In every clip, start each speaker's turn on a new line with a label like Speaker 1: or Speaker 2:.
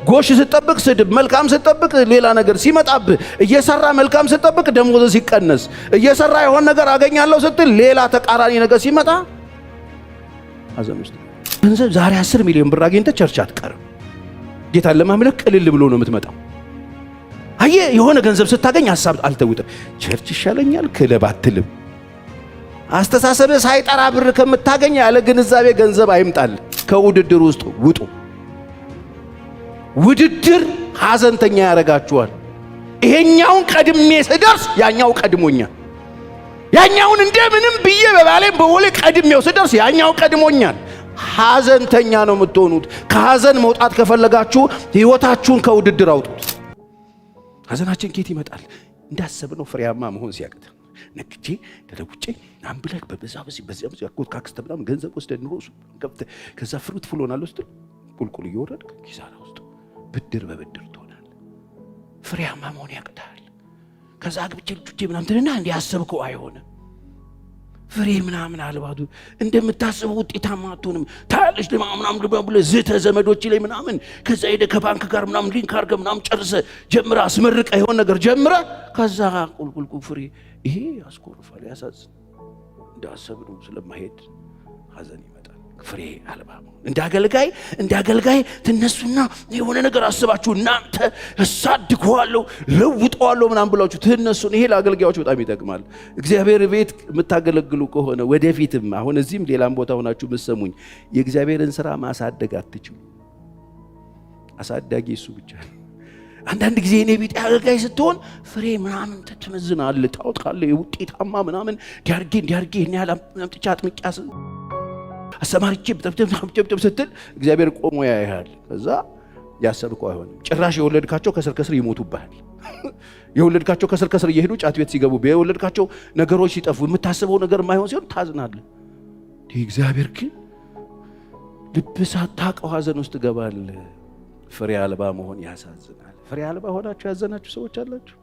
Speaker 1: ጎሽ ስትጠብቅ ስድብ፣ መልካም ስትጠብቅ ሌላ ነገር ሲመጣብህ፣ እየሰራ መልካም ስትጠብቅ ደሞዝ ሲቀነስ፣ እየሰራ የሆነ ነገር አገኛለሁ ስትል ሌላ ተቃራኒ ነገር ሲመጣ ሐዘን ውስጥ ገንዘብ ዛሬ 10 ሚሊዮን ብር አግኝተህ ቸርች አትቀርም። ጌታን ለማምለክ ቅልል ብሎ ነው የምትመጣው። አየህ የሆነ ገንዘብ ስታገኝ ሐሳብ አልተውጥም። ቸርች ይሻለኛል ክለብ አትልም። አስተሳሰብህ ሳይጠራ ብር ከምታገኝ ያለ ግንዛቤ ገንዘብ አይምጣል። ከውድድር ውስጥ ውጡ። ውድድር ሐዘንተኛ ያረጋችኋል። ይሄኛውን ቀድሜ ስደርስ ያኛው ቀድሞኛል፣ ያኛውን እንደምንም ብዬ በባሌም በወሌ ቀድሜው ስደርስ ያኛው ቀድሞኛል። ሐዘንተኛ ነው የምትሆኑት። ከሐዘን መውጣት ከፈለጋችሁ ሕይወታችሁን ከውድድር አውጡት። ሐዘናችን ከየት ይመጣል? እንዳሰብነው ፍሬያማ መሆን ሲያቅት ነግቼ ተለውጬ አንብለክ በዚያ ያቆት ካክስተ በጣም ገንዘብ ወስደ ኑሮ ከፍተ ከዛ ፍሩት ፍሎናል ውስጥ ቁልቁል እየወረድክ ኪሳራ ውስጥ ብድር በብድር ትሆናለህ። ፍሬያማ መሆን ያቅታል። ከዛ አግብቼ ልጆቼ ምናምን ትልና እንዲያሰብከው አይሆንም። ፍሬ ምናምን አልባቱ እንደምታስበው ውጤታማ አትሆንም። ታያለሽ ለማምናም ብለ ዝተ ዘመዶች ላይ ምናምን ከዛ ሄደ ከባንክ ጋር ምናምን ሊንክ አድርገህ ምናምን ጨርሰ ጀምራ አስመርቀ የሆነ ነገር ጀምረ ከዛ ቁልቁል ፍሬ ይሄ ያስኮርፋል፣ ያሳዝን። እንዳሰብነው ስለማይሄድ ሐዘን ይመጣል። ፍሬ አልባ እንዳገልጋይ ትነሱና የሆነ ነገር አስባችሁ እናንተ እሳድገዋለሁ ለውጠዋለሁ ምናምን ብላችሁ ትነሱን። ይሄ ለአገልጋዮች በጣም ይጠቅማል። እግዚአብሔር ቤት የምታገለግሉ ከሆነ ወደፊትም አሁን እዚህም ሌላም ቦታ ሆናችሁ የምትሰሙኝ የእግዚአብሔርን ሥራ ማሳደግ አትችሉ። አሳዳጊ እሱ ብቻ ነው። አንዳንድ ጊዜ እኔ ቢጤ አገልጋይ ስትሆን ፍሬ ምናምን ትመዝናለህ፣ ታውቃለህ፣ ውጤታማ ምናምን ዲያርጌ እኔ አላምጥቻ አጥምቂያስ አሰማርቼ በተብተብ ስትል እግዚአብሔር ቆሞ ያያል። ከዛ ያሰብከው አይሆንም። ጭራሽ የወለድካቸው ከስር ይሞቱብሃል። የወለድካቸው ከስር እየሄዱ ጫት ቤት ሲገቡ፣ የወለድካቸው ነገሮች ሲጠፉ፣ የምታስበው ነገር ማይሆን ሲሆን ታዝናለህ። እግዚአብሔር ግን ልብ ሳታውቀው ሐዘን ውስጥ ትገባለህ። ፍሬ አልባ መሆን ያሳዝናል። ፍሬ አልባ ሆናችሁ ያዘናችሁ ሰዎች አላችሁ።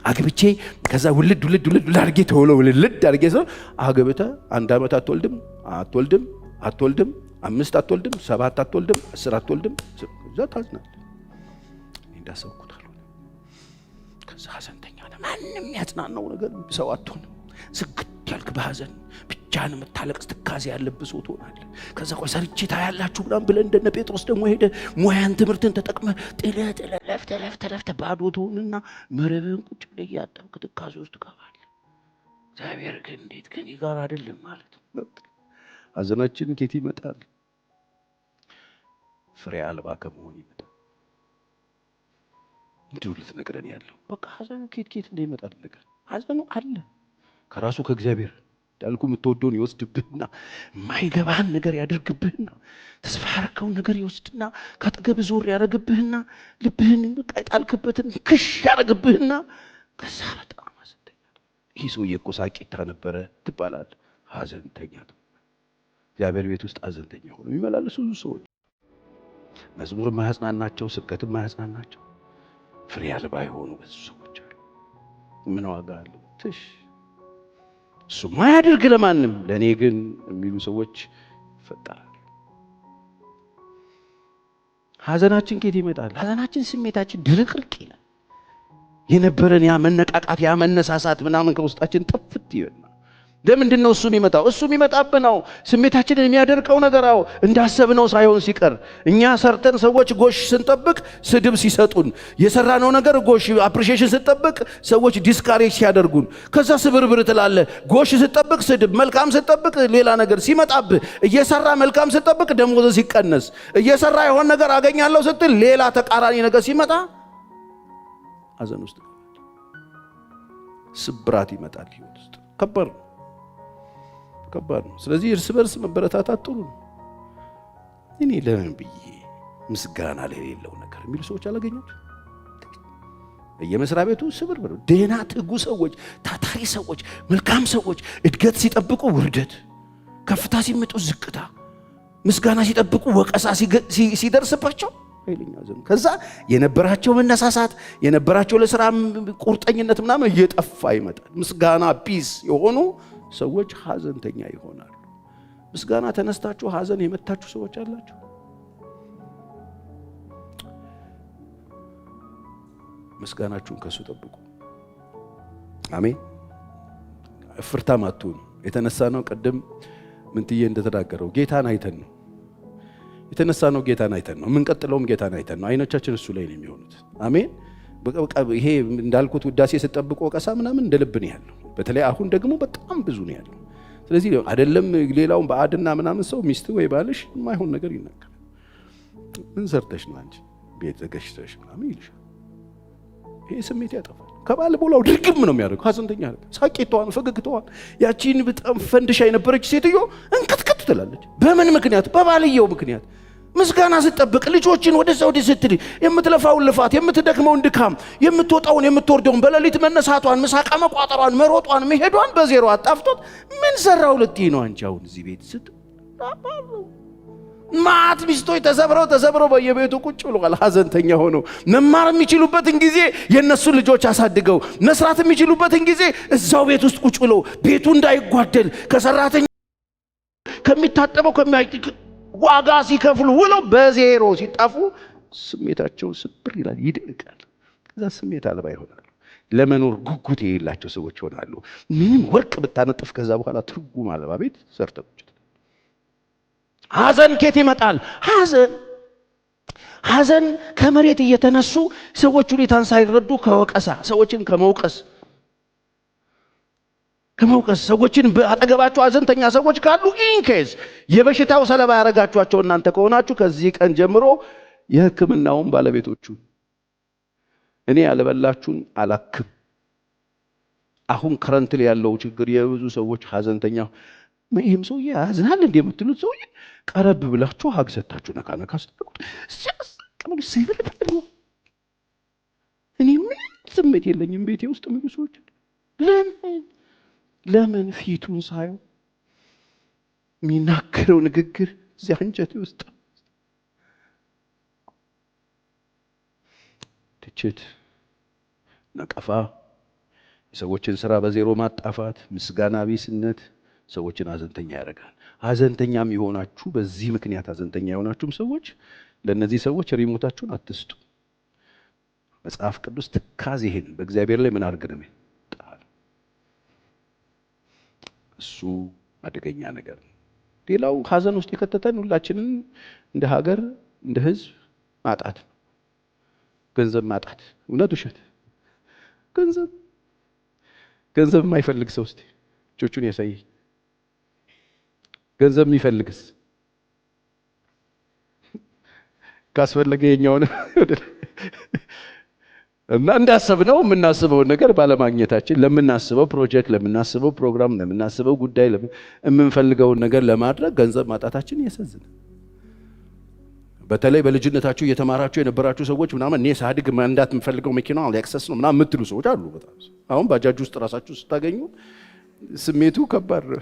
Speaker 1: አግብቼ ከዛ ውልድ አድርጌ ተወለው ውልድ አድርጌ ሰው አግብተህ 1 ዓመት አትወልድም 5 አትወልድም 7 አትወልድም 10 አትወልድም። ከዛ ታዝናለህ። እንዳሰብኩት አልሆነ። ከዛ ሐዘንተኛ ነህ። ማንም ያጽናናው ነገር ሰው አትሆንም። ዝግት ያልክ በሐዘን ብቻህን የምታለቅስ ትካዜ ያለብህ ሰው ትሆናለህ። ከዛ ቆይ ሰርቼ ታያላችሁ ምናምን ብለህ እንደነ ጴጥሮስ ደግሞ ሄደ ሙያን ትምህርትን ተጠቅመህ ጥለህ ለፍተህ ባዶ ትሆንና መረብህን ቁጭ ብለህ እያጠብክ ትካዜ ውስጥ ትገባለህ። እግዚአብሔር ግን እንዴት ከኔ ጋር አይደለም ማለት ነው። ሐዘናችን ከየት ይመጣል? ፍሬ አልባ ከመሆን ይመጣል። እንዲሁ ልትነግረን ያለው በቃ ሐዘኑ ከየት እንደሚመጣ ነገር ሐዘኑ አለ ከራሱ ከእግዚአብሔር ዳልኩ የምትወደውን ይወስድብህና የማይገባህን ነገር ያደርግብህና ተስፋ ያደረገውን ነገር ይወስድና ከአጠገብ ዞር ያደርግብህና ልብህን በቃ የጣልክበትን ክሽ ያደርግብህና ከዛ በጣም ሐዘንተኛ ነው። ይህ ሰውዬ እኮ ሳቂታ ነበረ ትባላለህ። ሐዘንተኛ ነው። እግዚአብሔር ቤት ውስጥ ሐዘንተኛ ሆነው የሚመላለሱ ብዙ ሰዎች፣ መዝሙር የማያጽናናቸው፣ ስብከት የማያጽናናቸው፣ ፍሬ አልባ የሆኑ ብዙ ሰዎች አሉ። ምን ዋጋ አለው? እሱ ማያደርግ ለማንም ለኔ ግን የሚሉ ሰዎች ይፈጠራል። ሐዘናችን ከየት ይመጣል? ሐዘናችን ስሜታችን ድርቅርቅ ይላል። የነበረን ያ መነቃቃት ያ መነሳሳት ምናምን ከውስጣችን ጠፍት ይበልና ለምንድን ነው እሱ የሚመጣው? እሱ የሚመጣብን ነው ስሜታችንን የሚያደርቀው ነገር አው እንዳሰብነው ሳይሆን ሲቀር እኛ ሰርተን ሰዎች ጎሽ ስንጠብቅ ስድብ ሲሰጡን፣ የሰራነው ነገር ጎሽ አፕሪሺዬሽን ስንጠብቅ ሰዎች ዲስካሬጅ ሲያደርጉን፣ ከዛ ስብርብር ትላለህ። ጎሽ ስንጠብቅ ስድብ፣ መልካም ስንጠብቅ ሌላ ነገር ሲመጣብህ፣ እየሰራ መልካም ስንጠብቅ ደሞዝ ሲቀነስ፣ እየሰራ የሆነ ነገር አገኛለሁ ስትል ሌላ ተቃራኒ ነገር ሲመጣ ሐዘን ውስጥ ስብራት ይመጣል። ህይወት ውስጥ ከባድ ነው። ስለዚህ እርስ በርስ መበረታታት ጥሩ ነው። እኔ ለምን ብዬ ምስጋና ለሌለው ነገር የሚሉ ሰዎች አላገኙት። በየመስሪያ ቤቱ ስብርብር፣ ደህና ትጉ ሰዎች፣ ታታሪ ሰዎች፣ መልካም ሰዎች እድገት ሲጠብቁ ውርደት፣ ከፍታ ሲመጡ ዝቅታ፣ ምስጋና ሲጠብቁ ወቀሳ ሲደርስባቸው ኃይለኛ ዘመን። ከዛ የነበራቸው መነሳሳት የነበራቸው ለሥራ ቁርጠኝነት ምናምን እየጠፋ ይመጣል። ምስጋና ቢስ የሆኑ ሰዎች ሐዘንተኛ ይሆናሉ። ምስጋና ተነስታችሁ ሐዘን የመታችሁ ሰዎች አላችሁ። ምስጋናችሁን ከሱ ጠብቁ። አሜን። እፍርታም አትሁኑ። የተነሳ ነው ቅድም ምንትዬ እንደተናገረው ጌታን አይተን ነው የተነሳ ነው። ጌታን አይተን ነው የምንቀጥለውም ጌታን አይተን ነው። አይኖቻችን እሱ ላይ ነው የሚሆኑት። አሜን። ይሄ እንዳልኩት ውዳሴ ስጠብቅ ወቀሳ ምናምን እንደ ልብ ነው ያለው። በተለይ አሁን ደግሞ በጣም ብዙ ነው ያለው። ስለዚህ አይደለም ሌላውን በአድና ምናምን ሰው ሚስት ወይ ባልሽ የማይሆን ነገር ይናገራል። ምን ሰርተሽ ነው አንቺ ቤት ዘግተሽ ምናምን ይልሻል። ይሄ ስሜት ያጠፋል። ከባል ቦላው ድርግም ነው የሚያደርገው። ሐዘንተኛ ነው። ሳቄቷን ፈገግታዋን ያቺን በጣም ፈንድሻ የነበረች ሴትዮ እንክትክት ትላለች። በምን ምክንያት? በባልየው ምክንያት። ምስጋና ስትጠብቅ ልጆችን ወደዛ ወደ ስትል የምትለፋውን ልፋት፣ የምትደክመውን ድካም፣ የምትወጣውን የምትወርደውን፣ በሌሊት መነሳቷን፣ ምሳቃ መቋጠሯን፣ መሮጧን፣ መሄዷን በዜሮ አጣፍቶት ምን ሰራው ልትይ ነው አንቺ አሁን እዚህ ቤት ስትጣባሉ? ማት ሚስቶች ተሰብረው በየቤቱ ቁጭ ብለዋል። ሐዘንተኛ ሆነው መማር የሚችሉበትን ጊዜ የነሱን ልጆች አሳድገው መስራት የሚችሉበትን ጊዜ እዛው ቤት ውስጥ ቁጭ ብለው ቤቱ እንዳይጓደል ከሰራተኛ ከሚታጠበው ዋጋ ሲከፍሉ ውለው በዜሮ ሲጣፉ ስሜታቸው ስብር ይላል፣ ይደርቃል። ከዛ ስሜት አልባ ይሆናሉ። ለመኖር ጉጉት የሌላቸው ሰዎች ይሆናሉ። ምንም ወርቅ ብታነጥፍ ከዛ በኋላ ትርጉም አልባ ቤት ሰርተው ሐዘን ከየት ይመጣል? ሐዘን ከመሬት እየተነሱ ሰዎች ሁኔታን ሳይረዱ ከወቀሳ ሰዎችን ከመውቀስ ሰዎችን በአጠገባቸው ሐዘንተኛ ሰዎች ካሉ ኢንኬዝ የበሽታው ሰለባ ያረጋችኋቸው እናንተ ከሆናችሁ ከዚህ ቀን ጀምሮ የሕክምናውን ባለቤቶቹ እኔ ያለበላችሁን አላክም። አሁን ከረንትል ያለው ችግር የብዙ ሰዎች ሐዘንተኛ ይሄም ሰውዬ ያዝናል እንደ የምትሉት ሰውዬ ቀረብ ብላችሁ ሀግ ሰጣችሁ ነካ ነካ ስትሉት ሲያስቀምጡ ሲብልብሉ እኔ ምን ስሜት የለኝም ቤቴ ውስጥ ምን ሰዎች ለምን ፊቱን ሳየው የሚናገረው ንግግር እዚያ አንጀቴ ውስጥ ትችት፣ ነቀፋ፣ የሰዎችን ስራ በዜሮ ማጣፋት፣ ምስጋና ቢስነት ሰዎችን ሐዘንተኛ ያደርጋል። ሐዘንተኛም የሆናችሁ በዚህ ምክንያት ሐዘንተኛ የሆናችሁም ሰዎች ለነዚህ ሰዎች ሪሞታችሁን አትስጡ። መጽሐፍ ቅዱስ ትካዜህን በእግዚአብሔር ላይ ምን አድርግ ነው ጣል። እሱ አደገኛ ነገር ነው። ሌላው ሐዘን ውስጥ የከተተን ሁላችንን እንደ ሀገር እንደ ሕዝብ ማጣት፣ ገንዘብ ማጣት። እውነት ውሸት? ገንዘብ የማይፈልግ ሰው እስቲ እጆቹን ያሳየኝ። ገንዘብ የሚፈልግስ ካስፈለገ የኛውን እና እንዳሰብነው የምናስበውን ነገር ባለማግኘታችን ለምናስበው ፕሮጀክት፣ ለምናስበው ፕሮግራም፣ ለምናስበው ጉዳይ የምንፈልገውን ነገር ለማድረግ ገንዘብ ማጣታችን ያሳዝናል። በተለይ በልጅነታችሁ እየተማራችሁ የነበራችሁ ሰዎች ምናምን እኔ ሳድግ መንዳት የምፈልገው መኪና ሌክሰስ ነው ምናምን የምትሉ ሰዎች አሉ። በጣም አሁን ባጃጅ ውስጥ ራሳችሁ ስታገኙ ስሜቱ ከባድ ነው።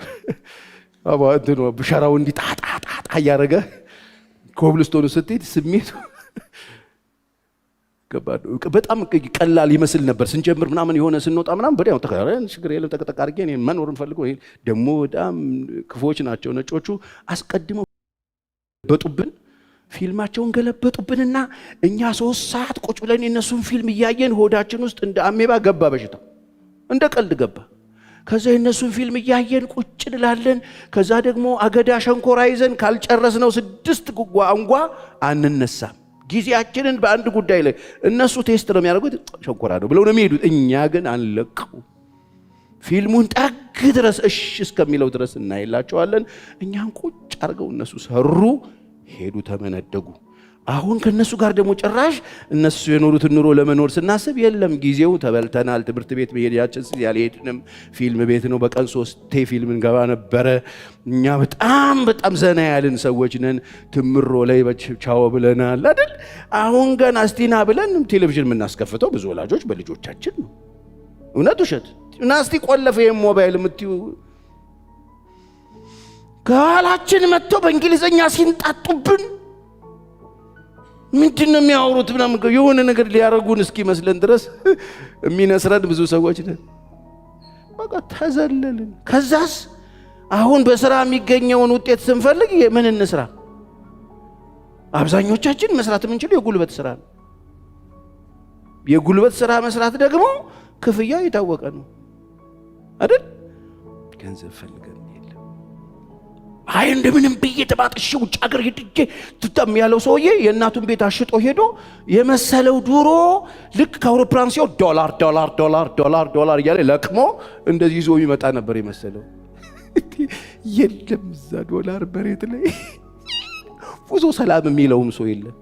Speaker 1: እንትኑ ብሸራው እንዲጣጣጣ እያደረገ ኮብልስቶኑ ስትሄድ ስሜቱ ከባድ ነው። በጣም ቀላል ይመስል ነበር ስንጀምር ምናምን የሆነ ስንወጣ ምናምን በዲያው ተከራረን ችግር የለም ተቀጠቅ አድርጌ እኔ መኖርን ፈልገው ደግሞ በጣም ክፎች ናቸው ነጮቹ። አስቀድመው በጡብን ፊልማቸውን ገለበጡብንና እኛ 3 ሰዓት ቁጭ ብለን የነሱን ፊልም እያየን ሆዳችን ውስጥ እንደ አሜባ ገባ፣ በሽታው እንደ ቀልድ ገባ። ከዛ የነሱን ፊልም እያየን ቁጭ እንላለን። ከዛ ደግሞ አገዳ ሸንኮራ ይዘን ካልጨረስነው 6 ጓንጓ አንነሳም። ጊዜያችንን በአንድ ጉዳይ ላይ እነሱ ቴስት ነው የሚያደርጉት፣ ሸንኮራ ነው ብለው ነው የሚሄዱት። እኛ ግን አንለቀው። ፊልሙን ጠግ ድረስ እሺ እስከሚለው ድረስ እናይላቸዋለን። እኛን ቁጭ አድርገው እነሱ ሰሩ፣ ሄዱ፣ ተመነደጉ። አሁን ከነሱ ጋር ደግሞ ጭራሽ እነሱ የኖሩትን ኑሮ ለመኖር ስናስብ የለም ጊዜው ተበልተናል። ትምህርት ቤት መሄዳችን ያልሄድንም፣ ፊልም ቤት ነው በቀን 3 ፊልም እንገባ ነበረ። እኛ በጣም ዘና ያልን ሰዎች ነን። ትምሮ ላይ ቻው ብለናል አይደል? አሁን ገና እስቲና ብለን ቴሌቪዥን የምናስከፍተው ብዙ ወላጆች በልጆቻችን ነው። እውነት ውሸት? እና እስቲ ቆለፈ የሞባይል የምትዩ ከኋላችን መጥተው በእንግሊዘኛ ሲንጣጡብን ምንድን ነው የሚያወሩት? ምናምን የሆነ ነገር ሊያረጉን እስኪመስለን ድረስ የሚነስረን ብዙ ሰዎች ነን። በቃ ተዘለልን። ከዛስ አሁን በስራ የሚገኘውን ውጤት ስንፈልግ ምን እንስራ? አብዛኞቻችን መስራት የምንችለው የጉልበት ስራ ነው። የጉልበት ሥራ መስራት ደግሞ ክፍያው የታወቀ ነው አይደል? ገንዘብ ፈልገን የለም። አይ እንደምንም ብዬ ተባጥሽ ውጭ ሀገር ሄድጄ ትተም ያለው ሰውዬ የእናቱን ቤት አሽጦ ሄዶ የመሰለው ዱሮ ልክ ከአውሮፕላን ሲው ዶላር ዶላር ዶላር ዶላር ዶላር እያለ ለቅሞ እንደዚህ ይዞ ይመጣ ነበር የመሰለው። የለም እዛ ዶላር መሬት ላይ ብዙ ሰላም የሚለውም ሰው የለም።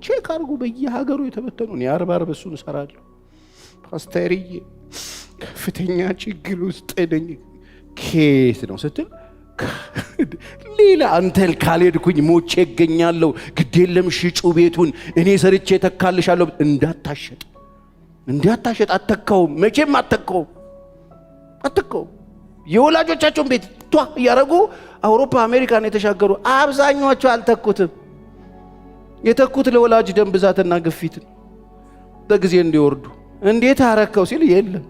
Speaker 1: ቼክ አድርጉ በየሀገሩ የተበተኑ ነው። ያርባር በሱን እሰራለሁ ፓስተርዬ ከፍተኛ ችግር ውስጥ ነኝ። ኬስ ነው ስትል ሌላ አንተል ካልሄድኩኝ ሞቼ እገኛለሁ። ግድ የለም ሽጩ ቤቱን እኔ ሰርቼ ተካልሻለሁ። እንዳታሸጥ አተካውም፣ መቼም አተካውም። የወላጆቻቸውን ቤት እያረጉ አውሮፓ አሜሪካን የተሻገሩ አብዛኞቹ አልተኩትም። የተኩት ለወላጅ ደም ብዛትና ግፊት በጊዜ እንዲወርዱ። እንዴት አረከው ሲል የለም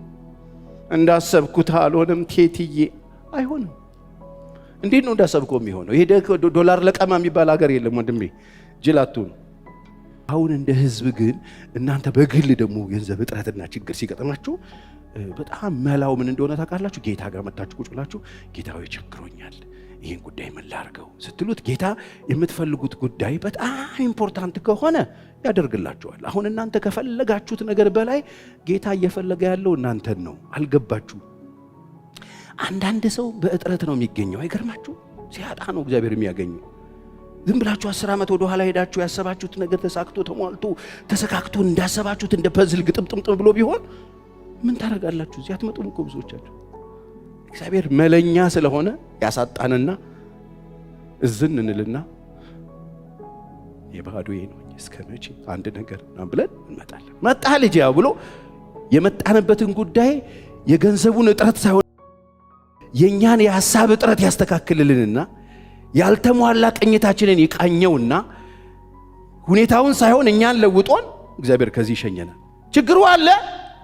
Speaker 1: እንዳሰብኩት አልሆነም ቴትዬ። አይሆንም። እንዴት ነው እንዳሰብከው የሚሆነው? ይሄ ዶላር ለቀማ የሚባል ሀገር የለም ወንድሜ፣ ጅላቱ ነው። አሁን እንደ ህዝብ ግን እናንተ በግል ደግሞ ገንዘብ እጥረትና ችግር ሲገጥማችሁ በጣም መላው ምን እንደሆነ ታውቃላችሁ? ጌታ ጋር መጣችሁ ቁጭ ብላችሁ ጌታዬ ቸግሮኛል ይሄን ጉዳይ ምን ላድርገው ስትሉት ጌታ የምትፈልጉት ጉዳይ በጣም ኢምፖርታንት ከሆነ ያደርግላችኋል። አሁን እናንተ ከፈለጋችሁት ነገር በላይ ጌታ እየፈለገ ያለው እናንተን ነው። አልገባችሁ? አንዳንድ ሰው በእጥረት ነው የሚገኘው። አይገርማችሁ? ሲያጣ ነው እግዚአብሔር የሚያገኘው። ዝም ብላችሁ 10 ዓመት ወደ ኋላ ሄዳችሁ ያሰባችሁት ነገር ተሳክቶ ተሟልቶ ተሰካክቶ እንዳሰባችሁት እንደ ፐዝል ግጥምጥም ብሎ ቢሆን ምን ታረጋላችሁ? እዚህ አትመጡም እኮ ብዙዎቻችሁ። እግዚአብሔር መለኛ ስለሆነ ያሳጣንና እዝን እንልና የባዶዬ ነው እስከመቼ አንድ ነገር ብለን እንመጣለን። መጣ ልጅ ያው ብሎ የመጣንበትን ጉዳይ የገንዘቡን እጥረት ሳይሆን የኛን የሐሳብ እጥረት ያስተካክልልንና ያልተሟላ ቅኝታችንን ይቃኘውና ሁኔታውን ሳይሆን እኛን ለውጦን እግዚአብሔር ከዚህ ይሸኘናል። ችግሩ አለ፣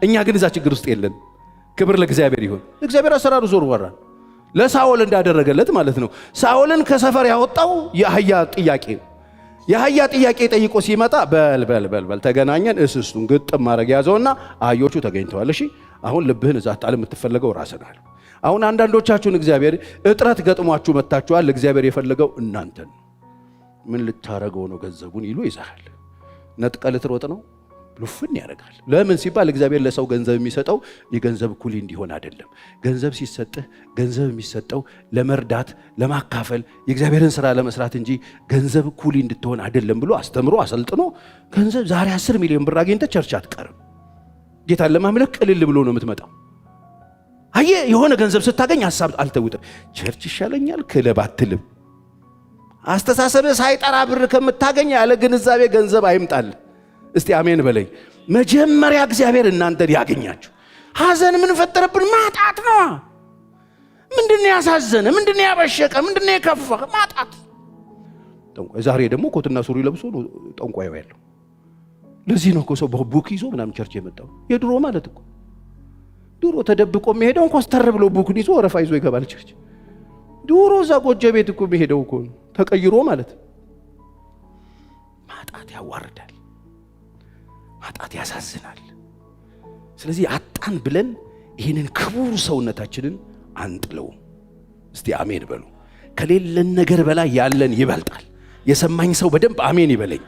Speaker 1: እኛ ግን እዛ ችግር ውስጥ የለን። ክብር ለእግዚአብሔር ይሁን። እግዚአብሔር አሰራሩ ዞር ወራል ለሳኦል እንዳደረገለት ማለት ነው። ሳኦልን ከሰፈር ያወጣው የአህያ ጥያቄ ነው። የአህያ ጥያቄ ጠይቆ ሲመጣ በል ተገናኘን፣ እስስቱን ግጥም ማድረግ ያዘውና አህዮቹ ተገኝተዋል። እሺ አሁን ልብህን እዛ ጣል፣ የምትፈልገው ራስህ ነህ። አሁን አንዳንዶቻችሁን እግዚአብሔር እጥረት ገጥሟችሁ መጣችኋል። እግዚአብሔር የፈለገው እናንተን ምን ልታረገው ነው? ገንዘቡን ይሉ ይዛል። ነጥቀ ልትሮጥ ነው? ሉፍን ያደርጋል። ለምን ሲባል እግዚአብሔር ለሰው ገንዘብ የሚሰጠው የገንዘብ ኩሊ እንዲሆን አይደለም። ገንዘብ ሲሰጥህ ገንዘብ የሚሰጠው ለመርዳት ለማካፈል የእግዚአብሔርን ስራ ለመስራት እንጂ ገንዘብ ኩሊ እንድትሆን አይደለም ብሎ አስተምሮ አሰልጥኖ ገንዘብ ዛሬ 10 ሚሊዮን ብር አግኝተህ ቸርች አትቀርም። ጌታን ለማምለክ ቅልል ብሎ ነው የምትመጣው። አየህ የሆነ ገንዘብ ስታገኝ ሐሳብ አልተውጥም። ቸርች ይሻለኛል ክለብ አትልም። አስተሳሰብህ ሳይጠራ ብር ከምታገኝ ያለ ግንዛቤ ገንዘብ አይምጣል። እስቲ አሜን በለኝ። መጀመሪያ እግዚአብሔር እናንተን ያገኛችሁ። ሐዘን ምን ፈጠረብን? ማጣት ነው። ምንድነው ያሳዘነ? ምንድነው ያበሸቀ? ምንድነው የከፋ? ማጣት። ጠንቋይ ዛሬ ደግሞ ኮትና ሱሪ ለብሶ ነው ጠንቋዩ ያለው። ለዚህ ነው እኮ ሰው በቡክ ይዞ ምናምን ቸርች የመጣው። የድሮ ማለት እኮ ድሮ ተደብቆ የሚሄደው ኮስተር ብሎ ቡክን ይዞ ወረፋ ይዞ ይገባል ቸርች። ድሮ እዛ ጎጆ ቤት እኮ የሚሄደው እኮ ተቀይሮ ማለት። ማጣት ያዋርዳል። ማጣት ያሳዝናል። ስለዚህ አጣን ብለን ይህንን ክቡር ሰውነታችንን አንጥለው። እስቲ አሜን በሉ። ከሌለን ነገር በላይ ያለን ይበልጣል። የሰማኝ ሰው በደንብ አሜን ይበለኝ።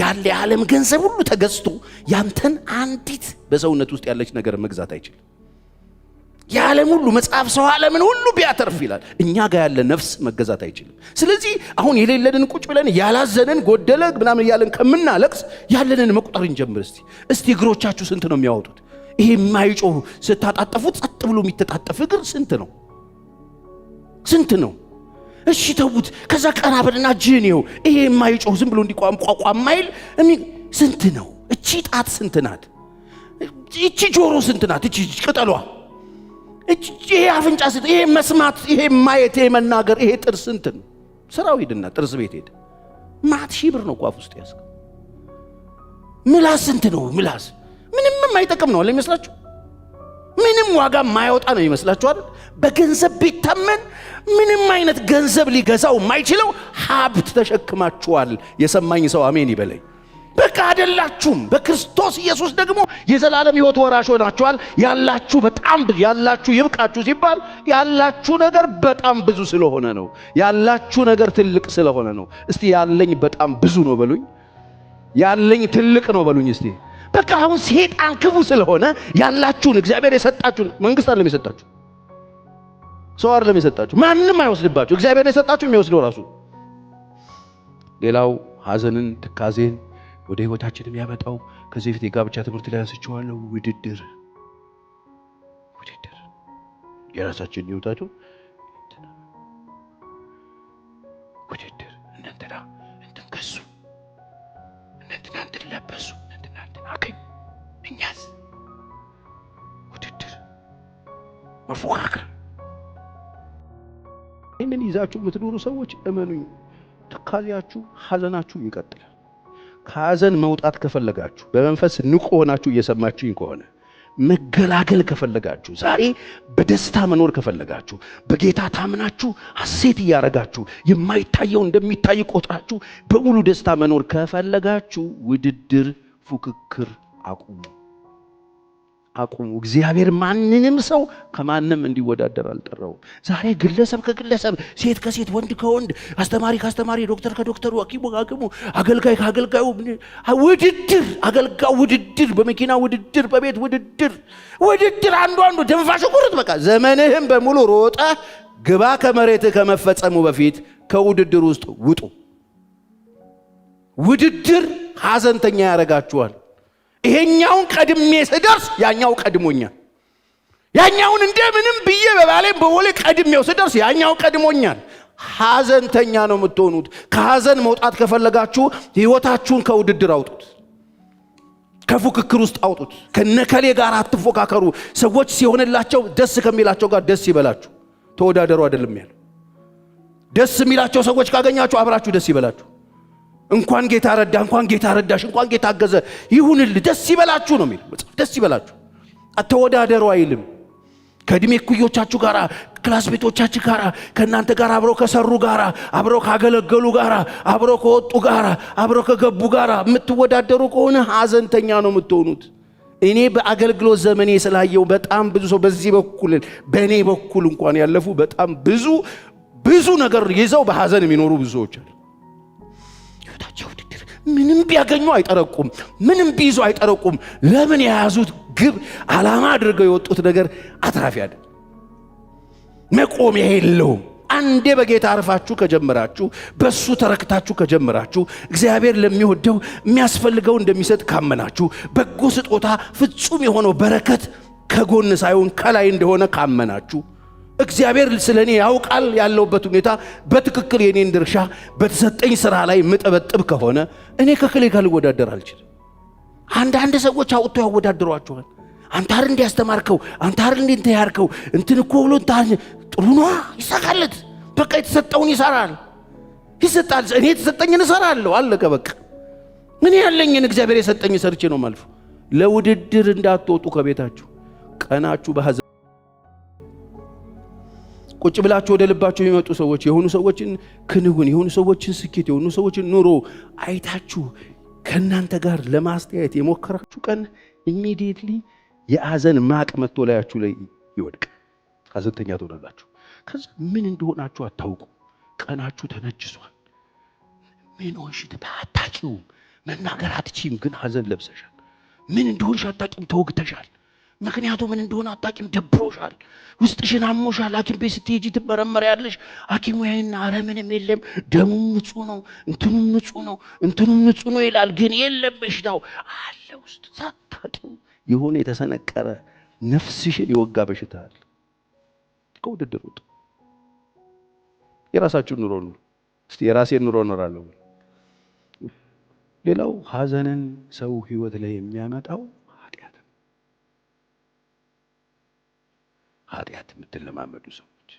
Speaker 1: ያለ የዓለም ገንዘብ ሁሉ ተገዝቶ ያንተን አንዲት በሰውነት ውስጥ ያለች ነገር መግዛት አይችልም። የዓለም ሁሉ መጽሐፍ ሰው ዓለምን ሁሉ ቢያተርፍ ይላል፣ እኛ ጋር ያለ ነፍስ መገዛት አይችልም። ስለዚህ አሁን የሌለንን ቁጭ ብለን ያላዘንን ጎደለ ምናምን እያለን ከምናለቅስ ያለንን መቁጠር እንጀምር። እስቲ እግሮቻችሁ ስንት ነው የሚያወጡት? ይሄ የማይጮህ ስታጣጠፉት ጸጥ ብሎ የሚተጣጠፍ እግር ስንት ነው? ስንት ነው? እሺ ተውት። ከዛ ቀና በልና ጂኒው ይሄ የማይጮህ ዝም ብሎ እንዲቋቋም ማይል ስንት ነው? እቺ ጣት ስንት ናት? እቺ ጆሮ ስንት ናት? እቺ ቅጠሏ፣ ይሄ አፍንጫ ስንት? ይሄ መስማት፣ ይሄ ማየት፣ ይሄ መናገር፣ ይሄ ጥርስ ስንት ነው? ስራው ሄድና ጥርስ ቤት ሄደ ማት ሺህ ብር ነው ቋፍ ውስጥ ያስቀ። ምላስ ስንት ነው? ምላስ ምንም የማይጠቅም ነው ለሚመስላችሁ፣ ምንም ዋጋ የማያወጣ ነው ይመስላችሁ አይደል? በገንዘብ ቢታመን ምንም አይነት ገንዘብ ሊገዛው የማይችለው ሀብት ተሸክማችኋል። የሰማኝ ሰው አሜን ይበለኝ። በቃ አይደላችሁም። በክርስቶስ ኢየሱስ ደግሞ የዘላለም ሕይወት ወራሽ ሆናችኋል። ያላችሁ በጣም ያላችሁ ይብቃችሁ ሲባል ያላችሁ ነገር በጣም ብዙ ስለሆነ ነው። ያላችሁ ነገር ትልቅ ስለሆነ ነው። እስቲ ያለኝ በጣም ብዙ ነው በሉኝ። ያለኝ ትልቅ ነው በሉኝ እስቲ። በቃ አሁን ሰይጣን ክፉ ስለሆነ ያላችሁን እግዚአብሔር የሰጣችሁን መንግስት አይደለም የሰጣችሁ፣ ሰው አይደለም የሰጣችሁ፣ ማንም አይወስድባችሁ። እግዚአብሔር የሰጣችሁ የሚወስደው ራሱ። ሌላው ሐዘንን ትካዜን ወደ ህይወታችን የሚያመጣው ከዚህ በፊት የጋብቻ ትምህርት ላይ ያስቸዋለሁ። ውድድር የራሳችን ህይወታችሁ ውድድር እንትና እንትን ከሱ እንትና እንትን ለበሱ እንትና እንትን አገኙ እኛስ ውድድር መፎካከር። ይህንን ይዛችሁ የምትኖሩ ሰዎች እመኑኝ ትካዜያችሁ ሐዘናችሁ ይቀጥላል። ከሐዘን መውጣት ከፈለጋችሁ በመንፈስ ንቁ ሆናችሁ እየሰማችሁኝ ከሆነ መገላገል ከፈለጋችሁ ዛሬ በደስታ መኖር ከፈለጋችሁ በጌታ ታምናችሁ ሐሴት እያረጋችሁ የማይታየው እንደሚታይ ቆጥራችሁ በሙሉ ደስታ መኖር ከፈለጋችሁ ውድድር፣ ፉክክር አቁሙ። እግዚአብሔር ማንንም ሰው ከማንም እንዲወዳደር አልጠራውም። ዛሬ ግለሰብ ከግለሰብ፣ ሴት ከሴት፣ ወንድ ከወንድ፣ አስተማሪ ከአስተማሪ፣ ዶክተር ከዶክተሩ፣ ሐኪሙ ከሐኪሙ፣ አገልጋይ ከአገልጋዩ ውድድር፣ አገልጋዩ ውድድር፣ በመኪና ውድድር፣ በቤት ውድድር፣ አንዱ ደንፋሽ ቁርጥ። በቃ ዘመንህም በሙሉ ሮጠ ግባ ከመሬት ከመፈጸሙ በፊት ከውድድር ውስጥ ውጡ። ውድድር ሐዘንተኛ ያረጋችኋል። ይሄኛውን ቀድሜ ስደርስ ያኛው ቀድሞኛል። ያኛውን እንደምንም ብዬ በባሌም በወሌ ቀድሜው ስደርስ ያኛው ቀድሞኛል። ሐዘንተኛ ነው የምትሆኑት። ከሐዘን መውጣት ከፈለጋችሁ ህይወታችሁን ከውድድር አውጡት፣ ከፉክክር ውስጥ አውጡት። ከነከሌ ጋር አትፎካከሩ። ሰዎች ሲሆንላቸው ደስ ከሚላቸው ጋር ደስ ይበላችሁ። ተወዳደሩ አይደለም ያለው። ደስ የሚላቸው ሰዎች ካገኛችሁ አብራችሁ ደስ ይበላችሁ። እንኳን ጌታ ረዳ፣ እንኳን ጌታ ረዳሽ፣ እንኳን ጌታ አገዘ ይሁንልህ፣ ደስ ይበላችሁ ነው የሚለው መጽሐፍ። ደስ ይበላችሁ፣ አትወዳደሩ አይልም። ከእድሜ እኩዮቻችሁ ጋር፣ ክላስሜቶቻችሁ ጋር፣ ከእናንተ ጋር አብረው ከሰሩ ጋር፣ አብረው ካገለገሉ ጋር፣ አብረው ከወጡ ጋር፣ አብረው ከገቡ ጋር የምትወዳደሩ ከሆነ ሐዘንተኛ ነው የምትሆኑት። እኔ በአገልግሎት ዘመኔ ስላየው በጣም ብዙ ሰው በዚህ በኩል በእኔ በኩል እንኳን ያለፉ በጣም ብዙ ነገር ይዘው በሐዘን የሚኖሩ ብዙ ሰዎች አሉ። ምንም ቢያገኙ አይጠረቁም፣ ምንም ቢይዙ አይጠረቁም። ለምን? የያዙት ግብ ዓላማ አድርገው የወጡት ነገር አትራፊ አይደል፣ መቆሚያ የለውም። አንዴ በጌታ አርፋችሁ ከጀመራችሁ፣ በሱ ተረክታችሁ ከጀመራችሁ፣ እግዚአብሔር ለሚወደው የሚያስፈልገው እንደሚሰጥ ካመናችሁ፣ በጎ ስጦታ ፍጹም የሆነው በረከት ከጎን ሳይሆን ከላይ እንደሆነ ካመናችሁ፣ እግዚአብሔር ስለኔ ያውቃል ያለውበት ሁኔታ በትክክል የኔን ድርሻ በተሰጠኝ ስራ ላይ ምጠበጥብ ከሆነ እኔ ከከሌ ጋር ልወዳደር አልችልም። አንዳንድ ሰዎች አውጥቶ ያወዳድሯቸዋል። አንታር እንዲያስተማርከው፣ አንታር እንዲያርከው እንትን እኮ ብሎ ጥሩ ነው ይሳካለት። በቃ የተሰጠውን ይሰራል፣ ይሰጣል። እኔ የተሰጠኝን እሰራለሁ፣ አለቀ በቃ። ምን ያለኝን እግዚአብሔር የሰጠኝ ሰርቼ ነው ማልፈው። ለውድድር እንዳትወጡ ከቤታችሁ። ቀናችሁ በሐዘን ቁጭ ብላችሁ ወደ ልባችሁ የሚመጡ ሰዎች የሆኑ ሰዎችን ክንውን፣ የሆኑ ሰዎችን ስኬት፣ የሆኑ ሰዎችን ኑሮ አይታችሁ ከእናንተ ጋር ለማስተያየት የሞከራችሁ ቀን ኢሚዲየትሊ የሐዘን ማቅ መጥቶ ላያችሁ ላይ ይወድቅ። ሐዘንተኛ ትሆናላችሁ። ከዛ ምን እንደሆናችሁ አታውቁ። ቀናችሁ ተነጅሷል። ምን ሆንሽ አታውቂውም። መናገር አትችይም፣ ግን ሐዘን ለብሰሻል። ምን እንደሆንሽ አታውቂም፣ ተወግተሻል። ምክንያቱ ምን እንደሆነ አጣቂም፣ ደብሮሻል፣ ውስጥሽን አሞሻል። ሐኪም ቤት ስትሄጂ ትመረመሪያለሽ። ሐኪሙ ያይና አረ ምንም የለም፣ ደሙም ንጹህ ነው፣ እንትኑም ንጹህ ነው ይላል። ግን የለም በሽታው አለ ውስጥ። ሳታውቂው የሆነ የተሰነቀረ ነፍስሽን የወጋ በሽታ አለ። ከውድድር ውጡ። የራሳችሁን ኑሮ ኑሩ። እስቲ የራሴን ኑሮ እኖራለሁ። ሌላው ሐዘንን ሰው ህይወት ላይ የሚያመጣው ኃጢአት የምትለማመዱ ሰዎች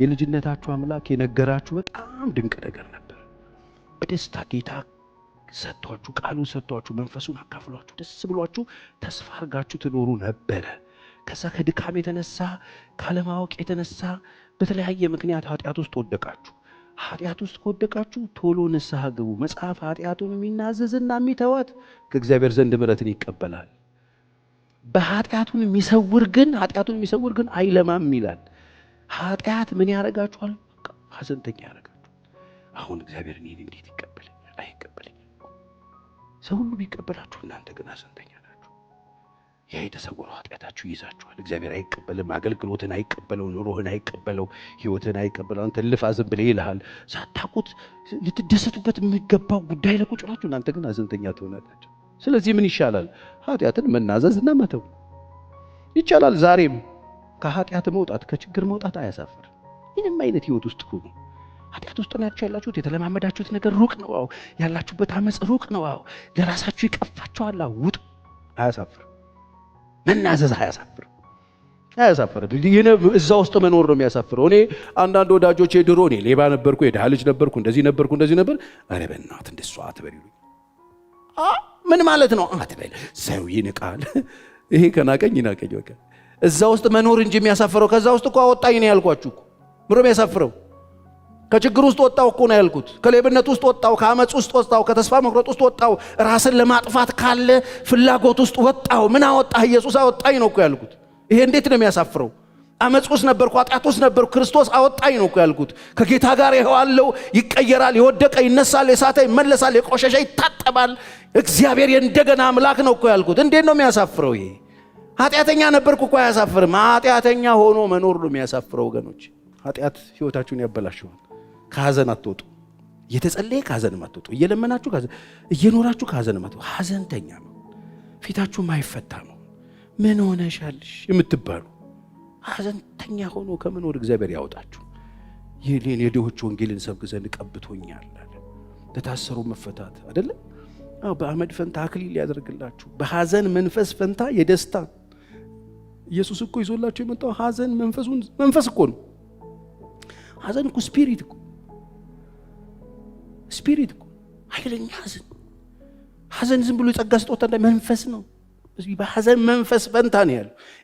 Speaker 1: የልጅነታችሁ አምላክ የነገራችሁ በጣም ድንቅ ነገር ነበር። በደስታ ጌታ ሰጥቷችሁ፣ ቃሉ ሰጥቷችሁ፣ መንፈሱን አካፍሏችሁ፣ ደስ ብሏችሁ ተስፋ አድርጋችሁ ትኖሩ ነበረ። ከዛ ከድካም የተነሳ ካለማወቅ የተነሳ በተለያየ ምክንያት ኃጢአት ውስጥ ወደቃችሁ። ኃጢአት ውስጥ ከወደቃችሁ ቶሎ ንስሐ ግቡ። መጽሐፍ ኃጢአቱን የሚናዘዝና የሚተዋት ከእግዚአብሔር ዘንድ ምሕረትን ይቀበላል። በኃጢአቱን የሚሰውር ግን አይለማም ይላል። ኃጢአት ምን ያደርጋችኋል? ሐዘንተኛ ያደርጋችኋል። አሁን እግዚአብሔር እኔን እንዴት ይቀበለኛል? አይቀበለኝም። ሰው ሁሉ ቢቀበላችሁ እናንተ ግን ሐዘንተኛ ናችሁ። ያ የተሰወረው ኃጢአታችሁ ይይዛችኋል። እግዚአብሔር አይቀበልም። አገልግሎትን አይቀበለው፣ ኑሮህን አይቀበለው፣ ህይወትን አይቀበለው። አንተ ልፋ ዝም ብለህ ይልሃል። ሳታውቁት ልትደሰቱበት የሚገባው ጉዳይ ላይ ቁጭ ብላችሁ እናንተ ግን ሐዘንተኛ ትሆናላችሁ። ስለዚህ ምን ይሻላል? ኃጢአትን መናዘዝና መተው ይቻላል። ዛሬም ከኃጢአት መውጣት ከችግር መውጣት አያሳፍር። ምንም አይነት ህይወት ውስጥ ሁኑ። ኃጢአት ውስጥ ናችሁ ያላችሁት፣ የተለማመዳችሁት ነገር ሩቅ ነው። ያላችሁበት አመጽ ሩቅ ነው። ለራሳችሁ ይቀፋችኋል። ውጡ። አያሳፍር። መናዘዝ አያሳፍር። እዛ ውስጥ መኖር ነው የሚያሳፍረው። እኔ አንዳንድ ወዳጆቼ ድሮ እኔ ሌባ ነበርኩ፣ የድሃ ልጅ ነበርኩ፣ እንደዚህ ነበር፣ ኧረ በእናትህ እንደሱ አትበል ይሉኝ። ምን ማለት ነው አትበል? ሰው ይንቃል። ይሄ ከናቀኝ ይናቀኝ። በቃ እዛ ውስጥ መኖር እንጂ የሚያሳፍረው። ከዛ ውስጥ እኮ አወጣኝ ነው ያልኳችሁ እኮ። ምሮ የሚያሳፍረው ከችግር ውስጥ ወጣው እኮ ነው ያልኩት። ከሌብነት ውስጥ ወጣው፣ ከአመጽ ውስጥ ወጣው፣ ከተስፋ መቁረጥ ውስጥ ወጣው፣ ራስን ለማጥፋት ካለ ፍላጎት ውስጥ ወጣው። ምን አወጣህ? ኢየሱስ አወጣኝ ነው እኮ ያልኩት። ይሄ እንዴት ነው የሚያሳፍረው? አመጽ ውስጥ ነበርኩ፣ ኃጢአት ውስጥ ነበርኩ፣ ክርስቶስ አወጣኝ ነው እኮ ያልኩት። ከጌታ ጋር ይሄዋለው፣ ይቀየራል፣ የወደቀ ይነሳል፣ የሳተ ይመለሳል፣ የቆሸሸ ይታጠባል። እግዚአብሔር የእንደገና አምላክ ነው እኮ ያልኩት። እንዴት ነው የሚያሳፍረው? ይሄ ኃጢአተኛ ነበርኩ እኮ አያሳፍርም። ኃጢአተኛ ሆኖ መኖር ነው የሚያሳፍረው ወገኖች። ኃጢአት ህይወታችሁን ያበላሽዋል። ከሐዘን አትወጡ። እየተጸለየ ከሐዘን አትወጡ። እየለመናችሁ እየኖራችሁ ከሐዘን አትወጡ። ሐዘንተኛ ነው፣ ፊታችሁ ማይፈታ ነው። ምን ሆነሻልሽ የምትባሉ ሐዘንተኛ ሆኖ ከመኖር እግዚአብሔር ያወጣችሁ። ይህን የድሆች ወንጌልን ሰብክ ዘንድ ቀብቶኛል አለ። ለታሰሩ መፈታት አይደለም፣ በአመድ ፈንታ አክሊል ያደርግላችሁ። በሐዘን መንፈስ ፈንታ የደስታ ኢየሱስ እኮ ይዞላችሁ የመጣው ሐዘን መንፈስ እኮ ነው። ሐዘን እኮ ስፒሪት እኮ ኃይለኛ ሐዘን ዝም ብሎ የጸጋ ስጦታ መንፈስ ነው። በሐዘን መንፈስ ፈንታ ነው ያለው።